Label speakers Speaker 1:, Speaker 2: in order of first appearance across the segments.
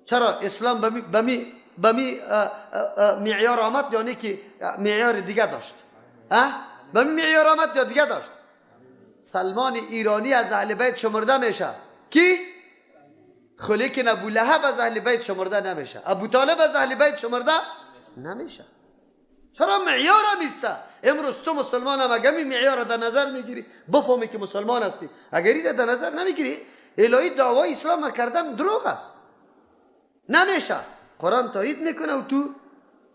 Speaker 1: چرا اسلام بمی معیار آمد یعنی که معیار دیگه داشت؟ بمی معیار آمد یا دیگه داشت؟ سلمان ایرانی از اهل بیت شمرده میشه کی؟ خلی که ابو لهب از اهل بیت شمرده نمیشه، ابو طالب از اهل بیت شمرده نمیشه. چرا معیار میسته؟ امروز تو مسلمان هم اگه معیار در نظر میگیری بفهمی که مسلمان هستی، اگر این در نظر نمیگیری الهی دعوای اسلام کردن دروغ است، نمیشه. قرآن تایید میکنه و تو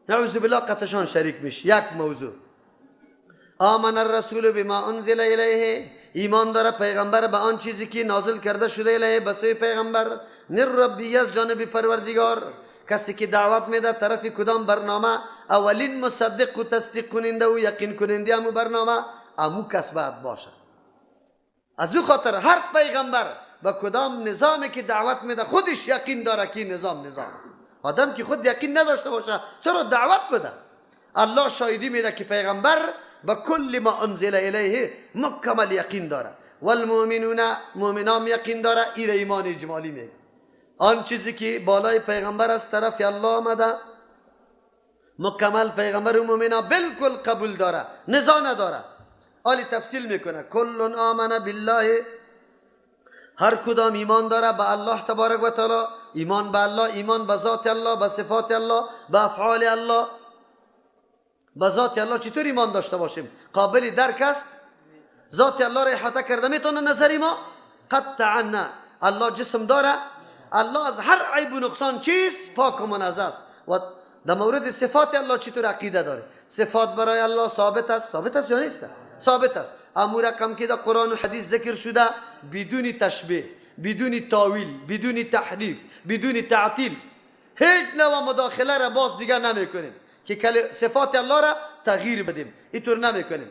Speaker 1: نعوذ بالله قطشان شریک میشی. یک موضوع، آمن الرسول بما انزل الیه، ایمان داره پیغمبر به آن چیزی که نازل کرده شده الیه به سوی پیغمبر، من ربی از جانب پروردگار. کسی که دعوت میده طرف کدام برنامه، اولین مصدق و تصدیق کننده و یقین کننده همو برنامه امو کس باید باشه. از او خاطر هر پیغمبر به کدام نظامی که دعوت میده خودش یقین داره که نظام آدم که خود یقین نداشته باشه چرا دعوت بده؟ الله شاهدی میده که پیغمبر به کل ما انزل الیه مکمل یقین داره. والمؤمنون، مؤمنان یقین داره. این ایمان اجمالی میگه آن چیزی که بالای پیغمبر از طرف الله آمده مکمل پیغمبر و مؤمنان بالکل قبول داره، نزاع نداره. آلی تفصیل میکنه کل آمن بالله، هر کدام ایمان داره به الله تبارک و تعالی، ایمان به الله، ایمان به ذات الله، به صفات الله، به افعال الله. به ذات الله چطور ایمان داشته باشیم؟ قابل درک است؟ ذات الله را احاطه کرده میتونه نظری ما؟ قطعا نه. الله جسم داره، الله از هر عیب و نقصان چیز پاک و منزه است. و در مورد صفات الله چطور عقیده داره؟ صفات برای الله ثابت است؟ ثابت است یا نیست؟ ثابت است. امور رقم که در قرآن و حدیث ذکر شده بدون تشبیه، بدون تاویل، بدون تحریف، بدون تعطیل، هیچ نوع مداخله را باز دیگر نمیکنیم که صفات الله را تغییر بدیم، اینطور نمیکنیم.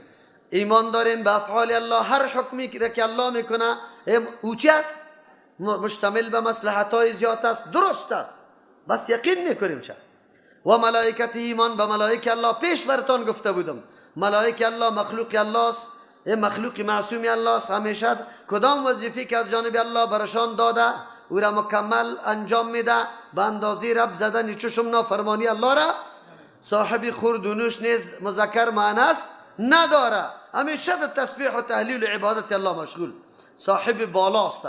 Speaker 1: ایمان داریم به افعال الله، هر حکمی که الله میکنه او چی است؟ مشتمل به مصلحت های زیاد است، درست است، بس یقین میکنیم. چه و ملائکت، ایمان به ملائکه الله پیش براتون گفته بودم. ملائکه الله مخلوق الله است، مخلوق معصوم الله است. همیشه کدام وظیفه که از جانب الله برشان داده او را مکمل انجام میده، به اندازه رب زدن چشم نافرمانی الله را. صاحب خورد و نوش نیز مذکر مؤنث نداره، همیشه در تسبیح و تهلیل و عبادت الله مشغول. صاحب بالاست.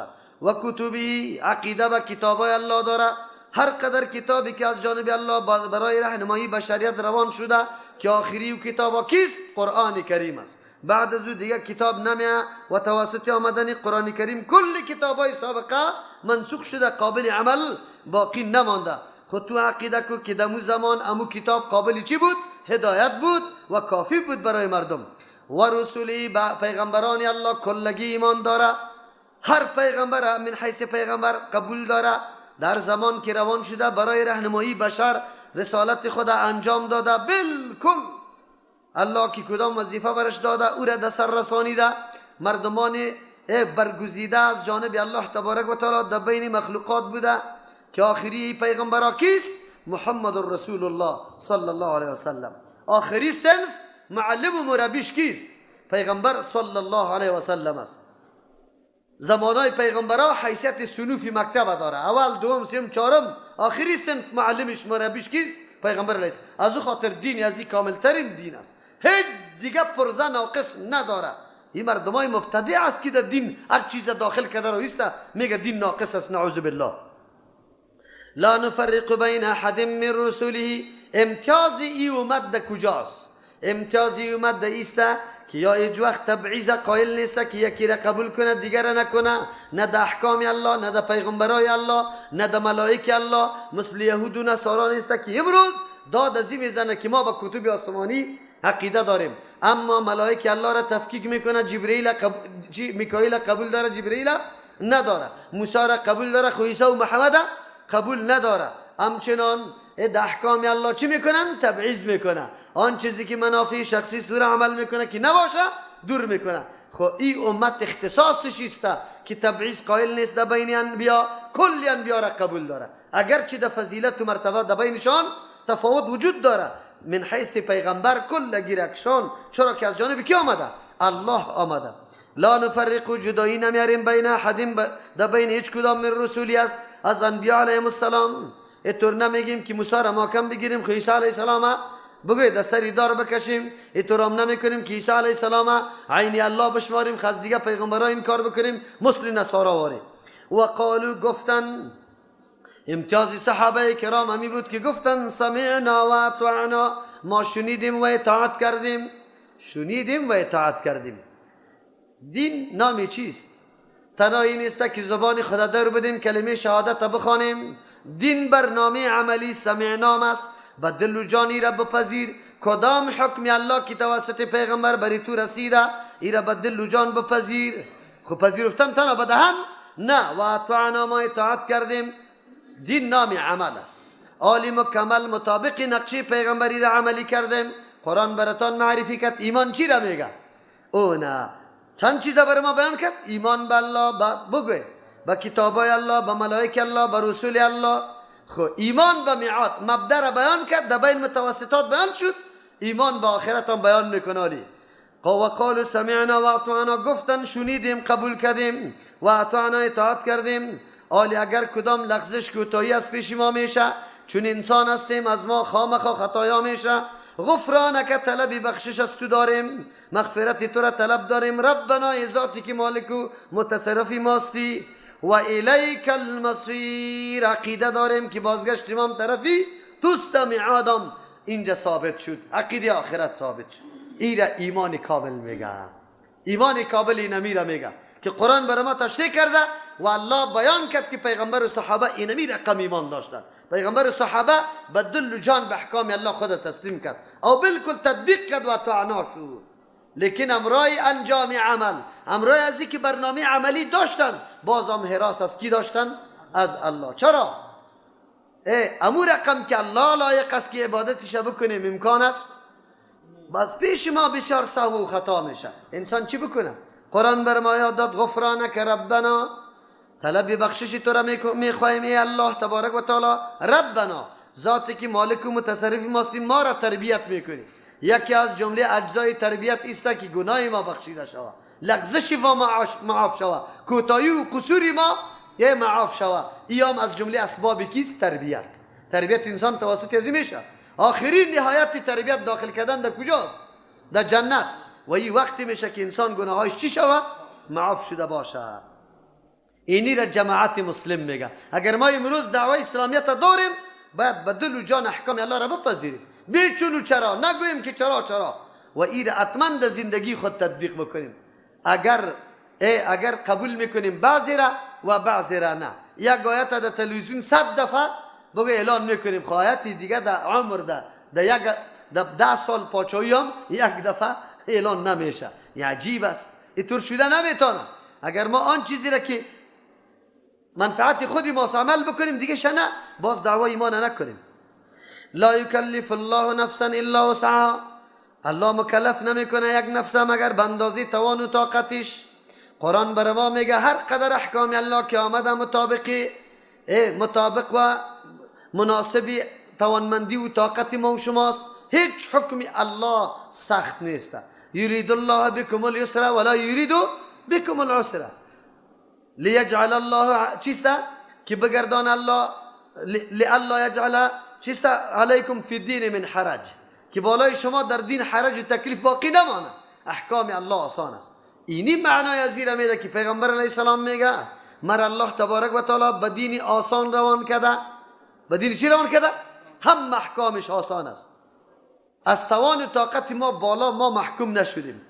Speaker 1: و کتبی، عقیده به کتابای الله داره. هر قدر کتابی که از جانب الله برای راهنمایی بشریت روان شده که آخری و کتاب کیست؟ قرآن کریم است. بعد از او دیگه کتاب نمیه و توسط آمدن قرآن کریم کل کتابای سابقه منسوخ شده، قابل عمل باقی نمانده. خود تو عقیده کو که دمو زمان امو کتاب قابل چی بود؟ هدایت بود و کافی بود برای مردم. و رسولی، با پیغمبران الله کلگی ایمان داره. هر پیغمبر من حیث پیغمبر قبول داره، در زمان که روان شده برای راهنمایی بشر رسالت خود انجام داده. بالکل الله که کدام وظیفه برش داده او را در سر رسانیده. مردمان برگزیده از جانب الله تبارک و تعالی در بین مخلوقات بوده که آخری پیغمبرها کیست؟ محمد رسول الله صلی الله علیه وسلم. آخری صنف معلم و مربیش کیست؟ پیغمبر صلی الله علیه وسلم است. زمانای پیغمبرها حیثیت صنوفی مکتب داره، اول، دوم، سوم، چهارم. آخری صنف معلمش مربیش کیست؟ پیغمبر علیه السلام. از او خاطر دین از این کاملترین دین است، هیچ دیگه پرزه ناقص نداره. این مردمای مبتدع است که در دین هر چیز داخل کرده رو ایسته میگه دین ناقص است، نعوذ بالله. لا نفرق بین احد من رسوله. امتیاز ای اومد در کجاست؟ امتیاز ای اومد در ایسته که یا هیچ وقت تبعیض قائل نیست که یکی را قبول کنه دیگر نکنه، نه در احکام الله، نه در پیغمبرای الله، نه در ملائکه الله. مثل یهود و نصارا نیست که امروز داد ازی میزنه که ما با کتب آسمانی عقیده داریم اما ملائکه الله را تفکیک میکنه. میکائیل قبول داره، جبرئیل نداره. موسی را قبول داره، خو عیسی و محمد قبول نداره. همچنان در احکام الله چی میکنن؟ تبعیض میکنه. آن چیزی که منافع شخصی سور عمل میکنه که نباشه دور میکنه. خو این امت اختصاصش است که تبعیض قائل نیست در بین انبیا، کل انبیا را قبول داره، اگرچه در فضیلت و مرتبه در بینشان تفاوت وجود داره. من حیث پیغمبر کل گیرکشان، چرا که از جانب کی آمده؟ الله آمده. لا نفرق، جدایی نمیاریم بین احد، در بین هیچ کدام من رسولی از انبیا علیهم السلام. اینطور نمیگیم که موسی را محکم بگیریم که عیسی علیه السلام بگوید از سری دار بکشیم. اینطور هم نمیکنیم که عیسی علیه السلام عینی الله بشماریم، خاص دیگه پیغمبران این کار بکنیم مثل نصارا واره. و قالو گفتن، امتیاز صحابه کرام همی بود که گفتن سمعنا و اطعنا، ما شنیدیم و اطاعت کردیم. شنیدیم و اطاعت کردیم. دین نامی چیست؟ تنها این است که زبان خدا در بدیم، کلمه شهادت بخوانیم. دین برنامه عملی سمعنا است، به دل و جانی را بپذیر. کدام حکم الله که توسط پیغمبر بری تو رسیده ای را به دل و جان بپذیر. خب پذیرفتن تنها به دهن نه. و اطعنا، ما اطاعت کردیم. دین نام عمل است. آلی مکمل مطابق نقشه پیغمبری را عملی کردیم. قرآن براتان معرفی کرد. ایمان چی را میگه؟ او نه چند چیزا بر ما بیان کرد. ایمان به الله، بگوی به کتابای الله، به ملائکه الله، به رسول الله. خب ایمان به میعاد مبدا را بیان کرد، در بین متوسطات بیان شد. ایمان به آخرت هم بیان میکنه. آلی و قالوا سمعنا و اطعنا، گفتن شنیدیم قبول کردیم و اطعنا اطاعت کردیم. آلی اگر کدام لغزش کوتاهی از پیش ما میشه، چون انسان هستیم از ما خامخا خطایا میشه. غفرانک، طلب بخشش از تو داریم، مغفرت تو را طلب داریم. ربنا، ای ذاتی که مالک و متصرفی ماستی. و الیک المصیر، عقیده داریم که بازگشت امام طرفی توست. میعادم اینجا ثابت شد، عقیده آخرت ثابت شد. این را ایمان کامل میگه. ایمان کامل اینمی را میگه که قرآن برای ما تشریح کرده و الله بیان کرد که پیغمبر و صحابه اینمی رقم ایمان داشتن. پیغمبر و صحابه به دل و جان به احکام الله خود تسلیم کرد او بالکل تطبیق کرد و اطاعنا شد. لیکن امرای انجام عمل، امرای ازی که برنامه عملی داشتن، باز هم حراس از کی داشتن؟ از الله. چرا؟ امو رقم که الله لایق است که عبادتش بکنیم امکان است، بس پیش ما بسیار سهو و خطا میشه. انسان چی بکنه؟ قرآن بر ما یاد داد غفرانک ربنا، طلب بخشش تو را میخواهیم ای الله تبارک و تعالی. ربنا، ذاتی که مالک و متصرف ماست، ما را تربیت میکنی. یکی از جمله اجزای تربیت است که گناه ما بخشیده شود، لغزش ما معاف شود، کوتاهی و قصور ما معاف شود. ایام از جمله اسباب کیست؟ تربیت. تربیت انسان توسط ازی میشه. آخرین نهایت تربیت داخل کردن در کجاست؟ در جنت. و این وقتی میشه که انسان گناهاش چی شود؟ معاف شده باشه. اینی را جماعت مسلم میگه. اگر ما امروز دعوی اسلامیت داریم، باید به دل و جان احکام الله را بپذیریم، بیچون و چرا نگویم که چرا و این را حتما در زندگی خود تطبیق بکنیم. اگر قبول میکنیم بعضی را و بعضی را نه. یک آیت در تلویزیون 100 دفعه بگو اعلان میکنیم، خب آیت دیگه در عمر در 10 سال پاچایی هم یک دفعه اعلان نمیشه. این عجیب است. اینطور شده نمیتونه. اگر ما آن چیزی را که منفعت خودی ما عمل بکنیم دیگه شنه، باز دعوی ایمان نکنیم. لا یکلف الله نفسا الا وسعها، الله مکلف نمیکنه یک نفس مگر به اندازه توان و طاقتش. قرآن بر ما میگه هر قدر احکام الله که آمده مطابق و مناسب توانمندی و طاقت ما و شماست. هیچ حکم الله سخت نیست. یرید الله بكم اليسر ولا یرید بكم العسر لیجعل الله چیستا که بگردان الله لئلا یجعل چیستا علیکم فی الدین من حرج، که بالای شما در دین حرج و تکلیف باقی نمانه. احکام الله آسان است. اینی معنای ازیره میده که پیغمبر علیه السلام میگه مر الله تبارک و تعالی به دین آسان روان کرده. به دین چی روان کرده؟ هم احکامش آسان است. از توان و طاقت ما بالا ما محکوم نشدیم.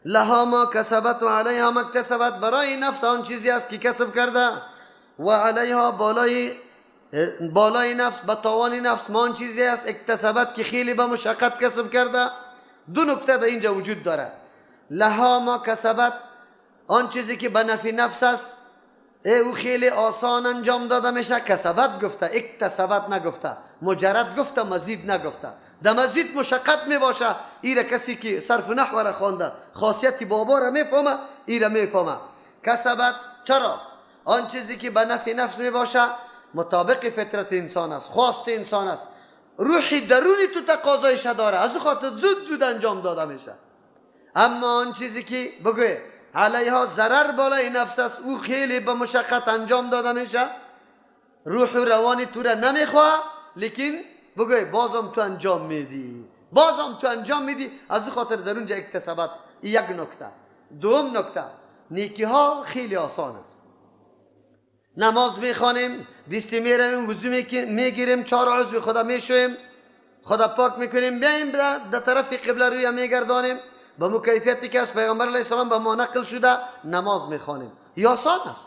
Speaker 1: لها ما کسبت و علیها ما اکتسبت، برای نفس آن چیزی است که کسب کرده و علیها بالای نفس به توان نفس ما آن چیزی است اکتسبت که خیلی به مشقت کسب کرده. دو نکته در اینجا وجود داره. لها ما کسبت، آن چیزی که به نفع نفس است او خیلی آسان انجام داده میشه. کسبت گفته، اکتسبت نگفته، مجرد گفته، مزید نگفته. در مزید مشقت می باشه. ایره کسی که صرف نحو را خوانده خاصیتی بابا را میفهمه، ایره میفهمه. کسبت چرا؟ آن چیزی که به نفع نفس می باشه، مطابق فطرت انسان است، خواست انسان است، روحی درونی تو تقاضایش داره، از او خاطر زود انجام داده میشه. اما آن چیزی که بگوی علیها ضرر بالای نفس است، او خیلی به مشقت انجام داده میشه، روح و روان تو را نمیخواه، لیکن بگوی بازم تو انجام میدی، بازم تو انجام میدی. از او خاطر در اونجا اکتسابات. یک نکته. دوم نکته، نیکی ها خیلی آسان است. نماز میخوانیم، دستی میرویم، وضو میگیریم، 4 عضو خدا میشویم، خدا پاک میکنیم، بیایم در طرف قبله روی میگردانیم. به مو کیفیتی که از پیغمبر علیه السلام به ما نقل شده نماز میخوانیم. یا آسان است،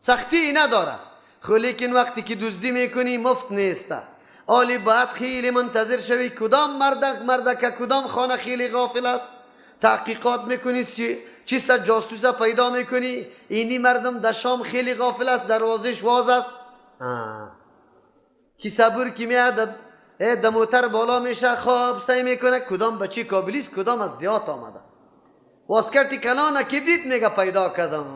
Speaker 1: سختی نداره. خب لیکن وقتی که دزدی میکنی مفت نیست. آلی باید خیلی منتظر شوی کدام مرد که کدام خانه خیلی غافل است. تحقیقات میکنی، چیستا جاسوسا پیدا میکنی، اینی مردم در شام خیلی غافل است، دروازش واز است. کی صبور کی میاد در موتر بالا میشه، خواب سعی میکنه کدام بچی کابلیست، کدام از دیات آمده. واسکرتی کلانه که دید میگه پیدا کردم.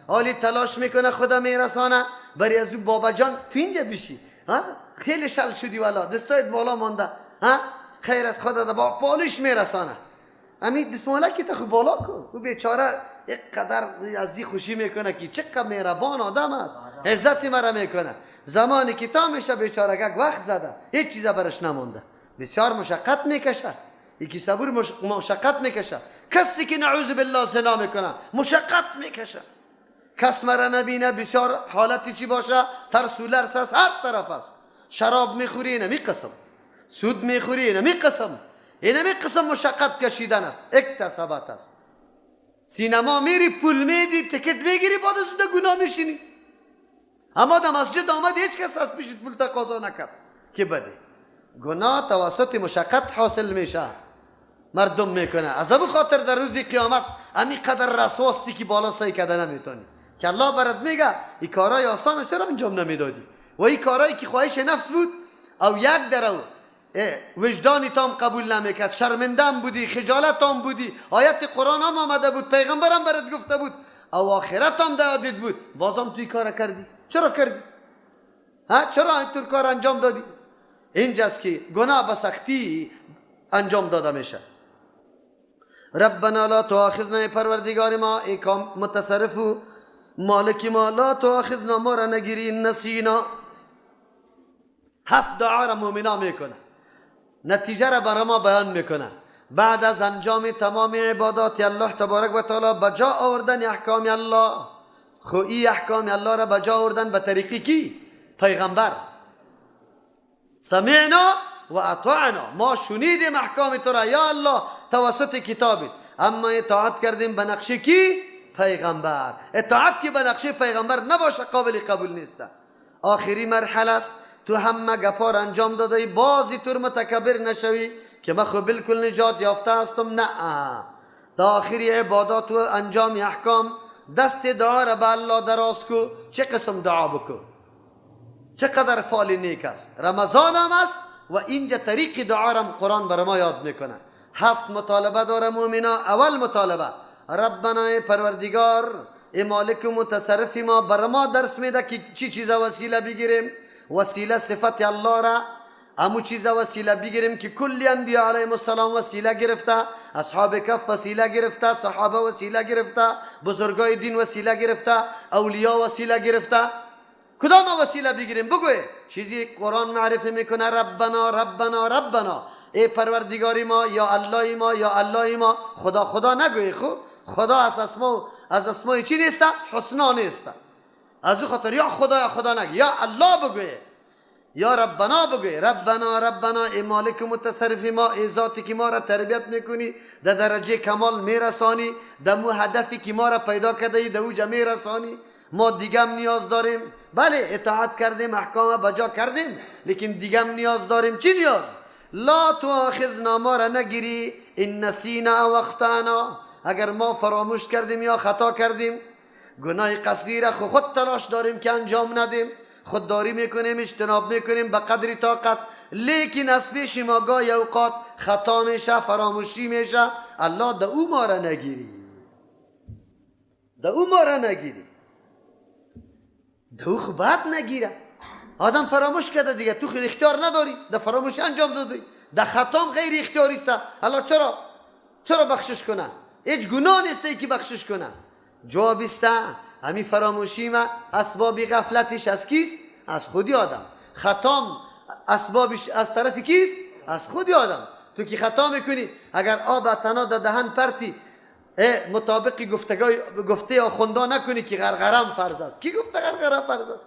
Speaker 1: حالی تلاش میکنه خدا میرسانه. بری از او بابا جان تو اینجا بشی، خیلی شل شدی والا، دستایت بالا مانده، خیر از خدا با پالش میرسانه. امی دسمالکی تا خود بالا کن. او بیچاره یک قدر از این خوشی میکنه که چقدر مهربان آدم است، عزت مرا میکنه. زمانی که تا میشه بیچاره یک وقت زده، هیچ چیزا برش نمونده، بسیار مشقت میکشه. یکی صبور مشقت میکشه. کسی که نعوذ بالله زنا میکنه مشقت میکشه. کس مرا نبینه بسیار حالتی چی باشه، ترس و لرز است، هر طرف است. شراب میخوری نمی قسم، سود میخوری نمی قسم، اینمی قسم مشقت کشیدن است، اکتسابات است. سینما میری پول میدی، تکت میگیری، بعد از اون گناه میشینی. اما در مسجد آمد هیچ کس از پیشت پول تقاضا نکرد که بده. گناه توسط مشقت حاصل میشه، مردم میکنه. از ابو خاطر در روز قیامت امی قدر رسواستی که بالا سعی کرده نمیتونی که الله برات میگه این کارای آسان چرا انجام نمیدادی. و این کارایی که خواهش نفس بود او یک درو وجدانی تام قبول نمیکرد، شرمندم بودی، خجالت هم بودی، آیت قرآن هم آمده بود، پیغمبرم برات گفته بود، او آخرت هم دادید بود، بازم توی کار کردی. چرا کردی؟ چرا اینطور کار انجام دادی؟ اینجاست که گناه به سختی انجام داده میشه. ربنا لا تؤاخذنا، پروردگار ما ای متصرف و مالک ما، لا تؤاخذنا، ما را نگیری، نسینا. 7 دعا را مومنا میکنه، نتیجه را برای ما بیان میکنه. بعد از انجام تمام عبادات الله تبارک و تعالی بجا آوردن احکام الله. خو این احکام الله را بجا آوردن به طریقی کی؟ پیغمبر. سمعنا و اطعنا، ما شنیدیم احکام تو را یا الله توسط کتابت، اما اطاعت کردیم به نقشه کی؟ پیغمبر. اطاعت که به نقشه پیغمبر نباشه قابل قبول نیست. آخری مرحله است، تو همه گپار انجام دادی، بازی طور متکبر نشوی که من خب بالکل نجات یافته هستم. نه، تا آخری عبادات و انجام احکام دست دعا را به الله دراز کو. چه قسم دعا بکو، چقدر فال نیک است. رمضان هم است و اینجا طریق دعا را قرآن بر ما یاد میکنه. 7 مطالبه داره مومنا. اول مطالبه، ربنا پروردگار ای مالک و متصرف ما، بر ما درس میده که چی چیزا وسیله بگیریم. وسیله صفت الله را، امو چیزا وسیله بگیریم که کلی انبیاء علیهم السلام وسیله گرفته، اصحاب کف وسیله گرفته، صحابه وسیله گرفته، بزرگای دین وسیله گرفته، اولیاء وسیله گرفته. کدام وسیله بگیریم؟ بگوی چیزی قرآن معرفی میکنه، ربنا ربنا ربنا، ای پروردگاری ما، یا الله ما، یا الله ما. خدا نگوی. خدا از اسماء چی نیسته؟ حسنا نیسته. از او خاطر یا خدا نگوی، یا الله بگوی، یا ربنا بگوی. ربنا ربنا، ای مالک متصرف ما، ای ذاتی که ما را تربیت میکنی، در درجه کمال میرسانی، در مو هدفی که ما را پیدا کرده ای در اوجا میرسانی. ما دیگم نیاز داریم، بله اطاعت کردیم، احکام بجا کردیم، لیکن دیگم نیاز داریم. چی نیاز؟ لا تؤاخذنا، ما را نگیری، ان نسینا و اخطانا، اگر ما فراموش کردیم یا خطا کردیم. گناه قصیره خود تلاش داریم که انجام ندیم، خودداری میکنیم، اجتناب میکنیم به قدر طاقت، لیکن از پیش ما گاهی اوقات خطا میشه، فراموشی میشه. الله ده او ما را نگیری، ده او ما را نگیری، ده او خود نگیره. آدم فراموش کرده دیگه، تو خود اختیار نداری، ده فراموشی انجام دادی، ده خطام غیر اختیاری است. الله چرا بخشش کنه؟ هیچ گناه نیسته که بخشش کنه. جواب است همین فراموشی ما اسباب غفلتش از کیست؟ از خودی آدم. خطام اسبابش از طرف کیست؟ از خودی آدم. تو که خطا میکنی، اگر آب تنها در دهن پرتی مطابق گفته آخوندا نکنی که غرغرم فرض است. کی گفته غرغرم فرض است؟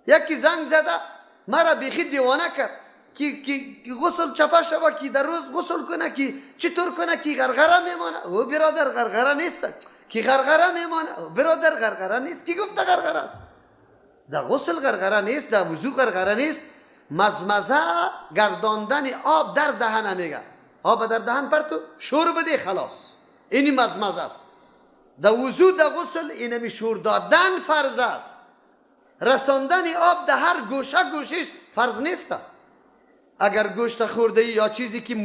Speaker 1: یکی زنگ زده مرا بیخی دیوانه کرد که غسل چپا شوه، که در روز غسل کنه، که چطور کنه که غرغره میمانه. او برادر غرغره نیست، که غرغره میمانه. برادر غرغره نیست. کی گفته غرغره است؟ در غسل غرغره نیست، در وضو غرغره نیست. مزمزه گرداندن آب در دهن میگه. آب در دهن پرتو شور بده خلاص، اینی مزمزه است. در وضو در غسل اینمی شور دادن فرض است. رساندن آب در هر گوشه گوشش فرض نیست. اگر گوشت خورده یا چیزی که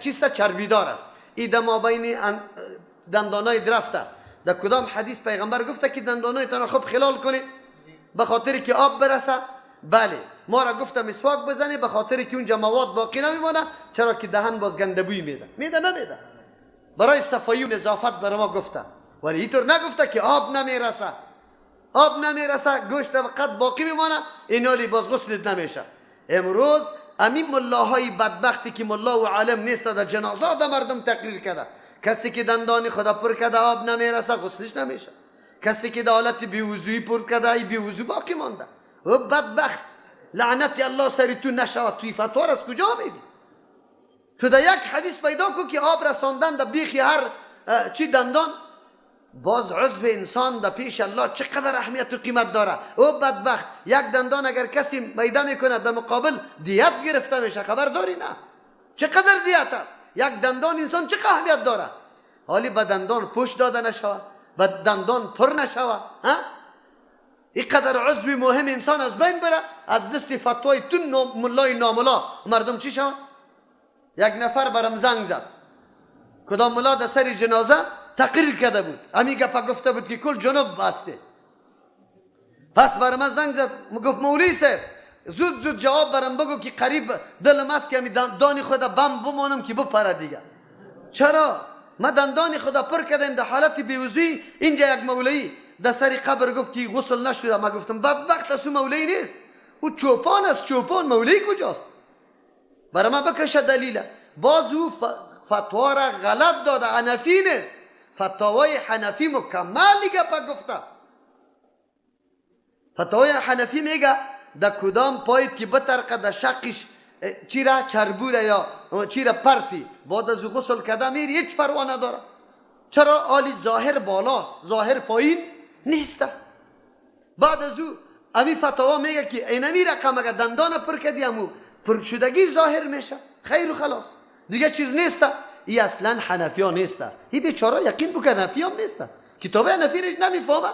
Speaker 1: چیست چربیدار است، این در مابین دندانای درفته. در کدام حدیث پیغمبر گفته که دندانای تان خوب خلال کنی به خاطر که آب برسه؟ بله. ما را گفته مسواک بزنی به خاطر که اونجا مواد باقی نمیمونه، چرا که دهن باز گندبوی میده. نمیده. برای صفایی و نظافت برای ما گفته، ولی اینطور نگفته که آب نمیرسه گوشت فقط باقی میمانه، اینالی باز غسلت نمیشه. امروز همین ملاهای بدبختی که ملا و عالم نیست در جنازه در مردم تقریر کرده، کسی که دندان خدا پر کرده آب نمیرسه غسلش نمیشه. کسی که در حالت بیوضویی پر کرده ای بیوضو باقی مانده. و بدبخت لعنت الله سری تو نشود. توی فتوا از کجا میدی؟ تو در یک حدیث پیدا کو که آب رساندن در بیخی هر چی دندان، باز عضو انسان در پیش الله چقدر اهمیت و قیمت داره. او بدبخت یک دندان اگر کسی میده میکنه در مقابل دیت گرفته میشه. خبر داری نه چقدر دیت است؟ یک دندان انسان چقدر اهمیت داره. حالی به دندان پوش داده نشوه، به دندان پر نشوه، اینقدر عضو مهم انسان از بین بره از دست فتوای تو ملای ناملا. مردم چی شود؟ یک نفر برم زنگ زد، کدام ملا در سر جنازه تقریر کرده بود، امی گفت گفته بود که کل جنوب بسته. پس برم زنگ زد، گفت مولوی صاحب زود جواب برم بگو که قریب دلم است که دندان خدا بم بمانم که بپره دیگه. چرا؟ ما دندان خدا پر کردیم در حالت بیوزی. اینجا یک مولوی در سر قبر گفت که غسل نشده. ما گفتم بدبخت است، مولوی نیست، او چوپان است. چوپان مولوی کجاست؟ برای ما بکشه دلیل. باز او فتوا را غلط داده، حنفی نیست. فتاوای حنفی مکمل گپ گفته. فتاوای حنفی میگه در کدام پایت که بطرقه در شقش چیره چربوره یا چیره پرتی بعد از غسل کده میری هیچ پروا نداره. چرا؟ آلی ظاهر بالاست، ظاهر پایین نیست. بعد از او امی فتوا میگه که اینمی رقم اگر دندان پر کدی همو پر شدگی ظاهر میشه، خیر و خلاص دیگه چیز نیست. ای اصلا حنفی ها نیست. ای بیچاره یقین بکن حنفی هم نیست. کتاب حنفی رو نمیفهمه.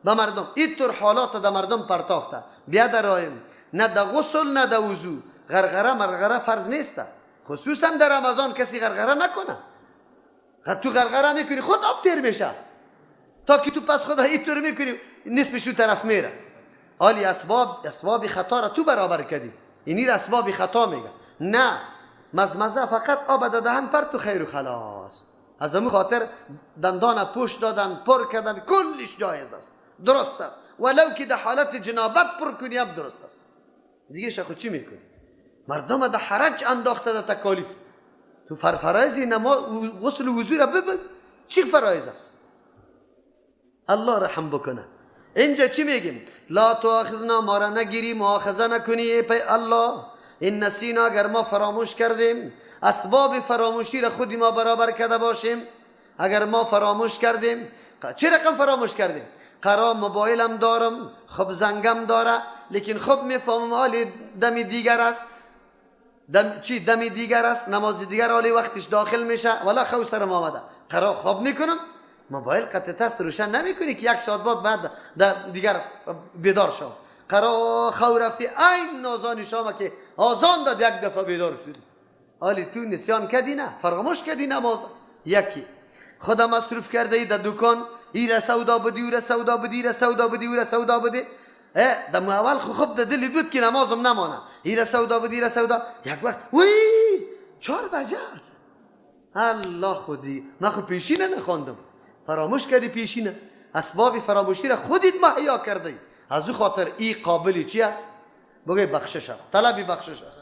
Speaker 1: به مردم اینطور حالات در مردم پرتاخته. بیا درایم نه در غسل نه در وضو غرغره فرض نیست. خصوصا در رمضان کسی غرغره نکنه. تو غرغره میکنی خود آب تیر میشه، تا که تو پس خود اینطور میکنی نصفشو طرف میره. حالی اسباب خطا را تو برابر کردی. اینی را اسباب خطا میگه. نه، مزمزه فقط آب در دهن پرت و خیر و خلاص. از همون خاطر دندان پوش دادن، پر کردن کلش جایز است، درست است. ولو که در حالت جنابت پر کنی هم درست است. دیگه شخو چی میکنی؟ مردم در حرج انداخته در تکالیف. تو فرایض نماز غسل و وضو را ببین چی فرایض است. الله رحم بکنه. اینجا چی میگیم؟ لا تؤاخذنا، ما را نگیری، مؤاخذه نکنی ای الله. این نسینا، اگر ما فراموش کردیم اسباب فراموشی را خودی ما برابر کرده باشیم. اگر ما فراموش کردیم، چه رقم فراموش کردیم؟ قرار موبایلم دارم، خب زنگم داره، لیکن خب میفهمم حالی دمی دیگر است. دمی دیگر است، نماز دیگر حالی وقتش داخل میشه، ولا خو سرم آمده، قرار خواب میکنم. موبایل قطعه روشن نمیکنی که یک ساعت بعد دیگر بیدار شو. قرار خو رفتی این نازانی شما که آزان داد یک دفعه بیدار شدی. حالی تو نسیان کردی نه، فراموش کردی نماز. یکی خدا مصروف کرده ای در دکان، ایره سودا بدی، اوره سودا بدی، ایره سودا بدی، اوره سودا بدی. دم اول خوب در دلی بود که نمازم نمانه. ایره سودا بدی، ایره سودا. یک وقت وی 4 بجه است. الله خودی، من خود پیشینه نخواندم. فراموش کردی پیشینه. اسباب فراموشی را خودت مهیا کردی. از او خاطر این قابلی چی است؟ بگه بخشش است، طلب بخشش است.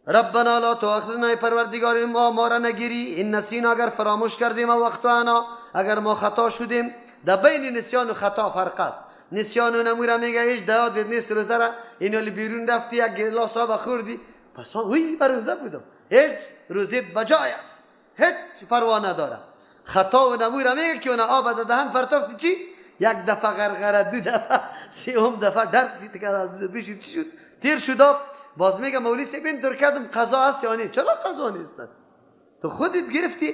Speaker 1: ربنا لا تؤاخذنا، پروردگار ما را نگیری این نسینا اگر فراموش کردیم و اخطانا اگر ما خطا شدیم. در بین نسیان و خطا فرق است. نسیان و نموره میگه هیچ دیاد نیست روزه را، اینو بیرون رفتی یک گلاس آب خوردی پس وی بر روزه بودم، هیچ روزت بجای است، هیچ پروا نداره. خطا و نموره میگه که اون آب در دهن پرتاختی چی؟ یک دفعه غرغره، دو دفعه، سیوم دفعه درد که از پیش چی شد تیر شد. باز میگه مولوی صاحب این طور کردم قضا است یا نیست؟ چرا قضا نیست؟ تو خودت گرفتی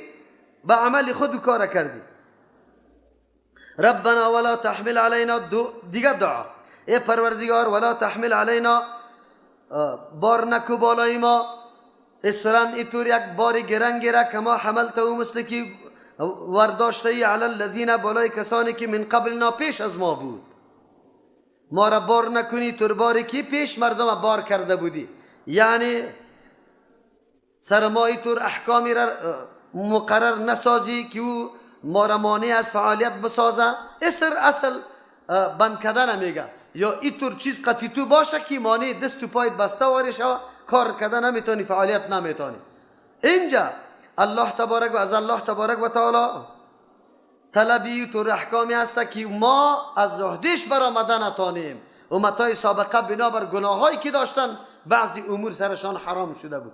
Speaker 1: با عمل خود کار کردی. ربنا ولا تحمل علينا، دیگه دعا، ای پروردگار ولا تحمل علينا، بار نکو بالای ما، اسران ایطور یک بار گرنگیره کما حملته و مثل که ورداشته ای علی الذین، بالای کسانی که من قبلنا پیش از ما بود. ما را بار نکنی طور باری که پیش مردم بار کرده بودی، یعنی سر ما طور احکامی را مقرر نسازی که او ما را مانع از فعالیت بسازه. اصل بند کردن میگه، یا اینطور چیز قطعی تو باشه که مانع دست و پایت بسته واری شوه، کار کردن نمیتونی، فعالیت نمیتونی. اینجا الله تبارک و از الله تبارک و تعالی طلبی طور احکامی هست که ما از عهدش برآمده نتانیم. امتهای سابقه بنابر گناهایی که داشتن بعضی امور سرشان حرام شده بود.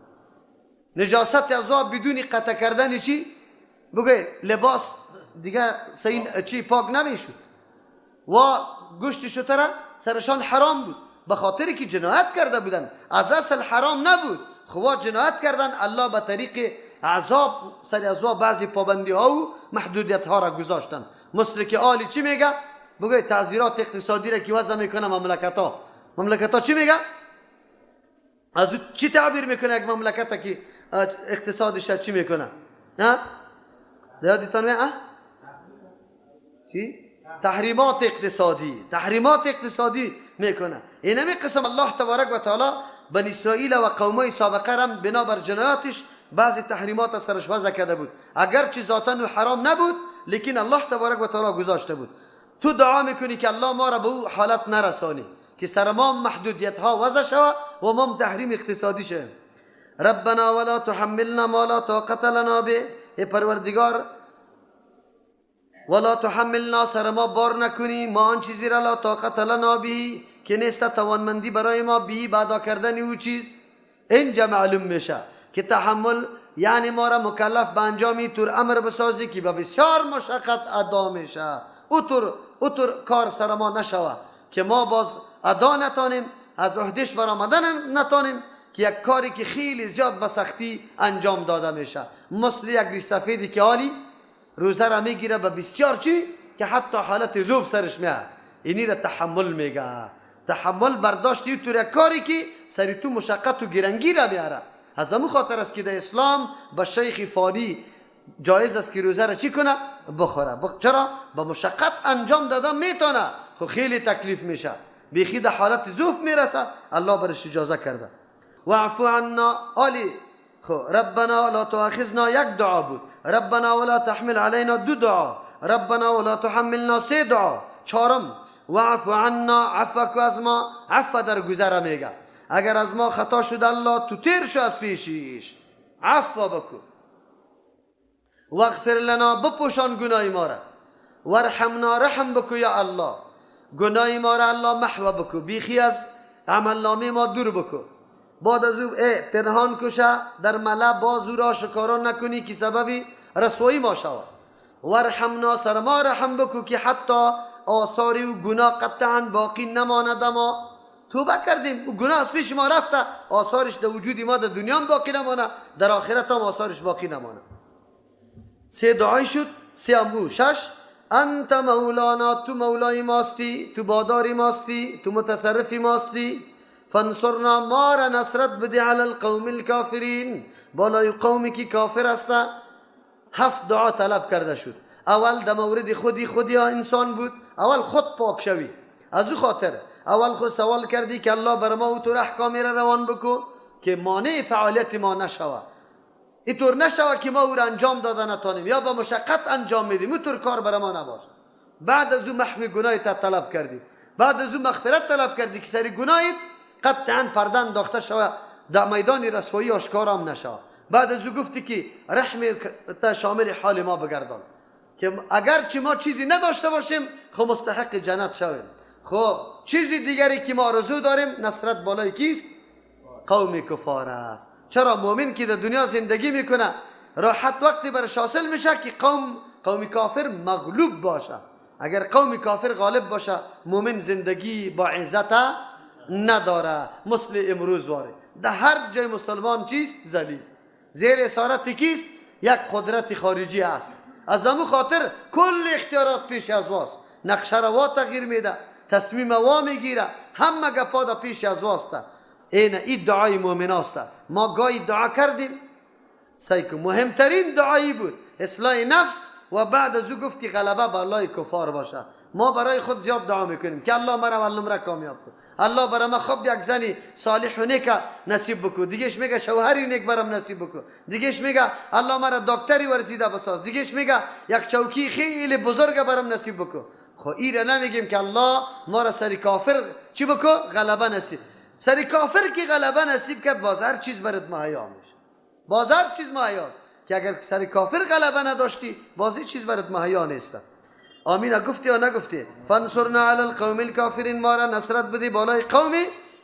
Speaker 1: نجاست از آب بدون قطع کردن چی؟ بگه لباس دیگه چی پاک نمیشد و گوشت شتر سرشان حرام بود به خاطری که جنایت کرده بودن. از اصل حرام نبود، خب جنایت کردن، الله به طریق عذاب سر عذاب بعضی پابندی ها و محدودیت ها را گذاشتن. مثل که آلی چی میگه؟ بگه تعذیرات اقتصادی را که وضع میکنه مملکت ها چی میگه؟ از چی تعبیر میکنه یک مملکت که اقتصادش چی میکنه؟ یادتان میاد؟ چی؟ تحریمات اقتصادی میکنه. اینمی قسم الله تبارک و تعالی بنی اسرائیل و قومای سابقه را بنابر جنایاتش بعضی تحریمات سرش وضع کرده بود، اگرچه ذاتاً حرام نبود لیکن الله تبارک و تعالی گذاشته بود. تو دعا میکنی که الله ما را به اون حالت نرسانی که سر ما محدودیت ها وضع شود و ما تحریم اقتصادی شد. ربنا ولا تحملنا ما لا طاقت لنا به، ای پروردگار ولا تحملنا، سر ما بار نکنی ما آن چیزی را لا طاقت لنا به که نیست توانمندی برای ما به ادا کردن او چیز. اینجا معلوم میشه که تحمل یعنی ما را مکلف به انجامی طور امر بسازی که به بسیار مشقت ادا میشه، او طور کار سر ما نشوه که ما باز ادا نتانیم، از عهدش برآمدن نتانیم، که یک کاری که خیلی زیاد به سختی انجام داده میشه. مثل یک ریش سفیدی که حالی روزه را میگیره به بسیار چی که حتی حالت ذوب سرش میاد، اینی را تحمل میگه. تحمل برداشتی طور یک کاری که سری تو مشقت و گرنگی را بیاره. از همون خاطر است که در اسلام به شیخ فانی جایز است که روزه را چی کنه؟ بخوره. چرا؟ به مشقت انجام دادن میتونه، خب خیلی تکلیف میشه، بیخی در حالت ذوب میرسه، الله برش اجازه کرده. واعفو عنا آلی. خب ربنا لا تؤاخذنا یک دعا بود، ربنا ولا تحمل علينا دو دعا، ربنا ولا تحملنا سه دعا، چهارم واعفو عنا، عفو از ما، عفو در گذر میگه. اگر از ما خطا شد الله تو تیر شو از پیشیش، عفو بکن. واغفر لنا، بپوشان گناه ما را، وارحمنا، رحم بکو یا الله، گناه ما را الله محو بکو، بیخی از عمل نامه ما دور بکو. بعد از او پنهان کشه در ملا، باز او را شکارا نکنی که سببی رسوایی ما شود. وارحمنا، سر ما رحم بکو که حتی آثاری و گناه قطعا باقی نماند. ما توبه کردیم و گناه از پیش ما رفته، آثارش در وجود ما در دنیا هم باقی نمانه، در آخرت هم آثارش باقی نمانه. سه دعای شد، سه امو. شش انت مولانا، تو مولای ماستی، تو باداری ماستی، تو متصرفی ماستی. فانصرنا، ما را نصرت بده علی القوم الکافرین، بالای قومی که کافر است. هفت دعا طلب کرده شد. اول در مورد خودی انسان بود، اول خود پاک شوی. از او خاطر اول خود سوال کردی که الله بر ما تو احکامی را روان بکو که مانع فعالیت ما نشوه، اینطور نشوه که ما او را انجام داده نتانیم یا با مشقت انجام میدیم، اینطور کار بر ما نباشه. بعد از او محو گناهت طلب کردی، بعد از او مغفرت طلب کردی که سری گناهت قطعا پرده انداخته شوه، در میدان رسوایی آشکارام نشه. بعد از او گفتی که رحمت شامل حال ما بگردان که اگر چی ما چیزی نداشته باشیم خب مستحق جنت شویم. خب چیزی دیگری که ما آرزو داریم نصرت بالای کیست؟ قوم کفار است. چرا؟ مؤمن که در دنیا زندگی میکنه راحت وقتی برش حاصل میشه که قوم کافر مغلوب باشه. اگر قوم کافر غالب باشه مؤمن زندگی با عزت نداره. مثل امروز واره در هر جای مسلمان چیست؟ ذلیل، زیر اسارت کیست؟ یک قدرت خارجی است. از همون خاطر کل اختیارات پیش از واست، نقشه روا تغییر میده، تصمیم وا میگیره، همه گپا در پیش از واسته. این دعای مؤمن است. ما گاهی دعا کردیم سیکو مهمترین دعایی بود اصلاح نفس و بعد از او گفت که غلبه بالای کفار باشه. ما برای خود زیاد دعا میکنیم که الله مرا و نمره کامیاب کن، الله برای ما خب یک زنی صالح و نیک نصیب بکن، دیگهش میگه شوهری نیک برام نصیب بکن، دیگهش میگه الله مرا دکتری ورزیده بساز، دیگهش میگه یک چوکی خیلی بزرگ برام نصیب بکن. خب این نمیگیم که الله ما را سری کافر چی بکن؟ غلبه نصیب. سری کافر که غلبه نصیب کرد باز هر چیز برات مهیا میشه، باز هر چیز مهیاست. که اگر سری کافر غلبه نداشتی باز هیچ چیز برات مهیا نیست. آمین گفتی یا نگفتی؟ فانصرنا علی القوم الکافرین، ما را نصرت بدی بالای قوم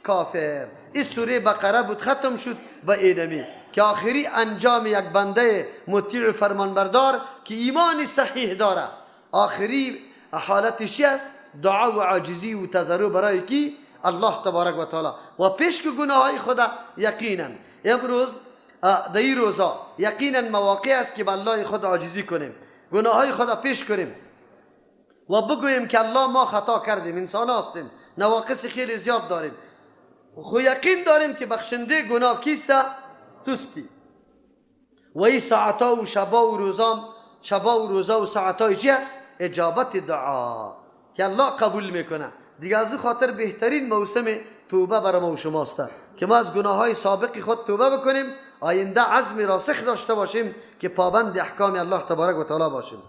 Speaker 1: کافر. این سوره بقره بود ختم شد با اینمی که آخری انجام یک بنده مطیع فرمانبردار که ایمان صحیح داره آخری حالتش است دعا و عاجزی و تضرع برای کی؟ الله تبارک و تعالی. و پیش که گناه های خدا یقینا امروز در این روزا یقینا مواقع است که به الله خود عاجزی کنیم، گناه های خدا پیش کنیم و بگوییم که الله ما خطا کردیم، انسان هستیم، نواقص خیلی زیاد داریم. خو یقین داریم که بخشنده گناه کیست؟ توستی. و این ساعتا و شبا و روزا و ساعتای چی است؟ اجابت دعا که الله قبول میکنه. دیگه از این خاطر بهترین موسم توبه برای ما و شماست که ما از گناه های سابق خود توبه بکنیم، آینده عزم راسخ داشته باشیم که پابند احکام الله تبارک و تعالی باشیم.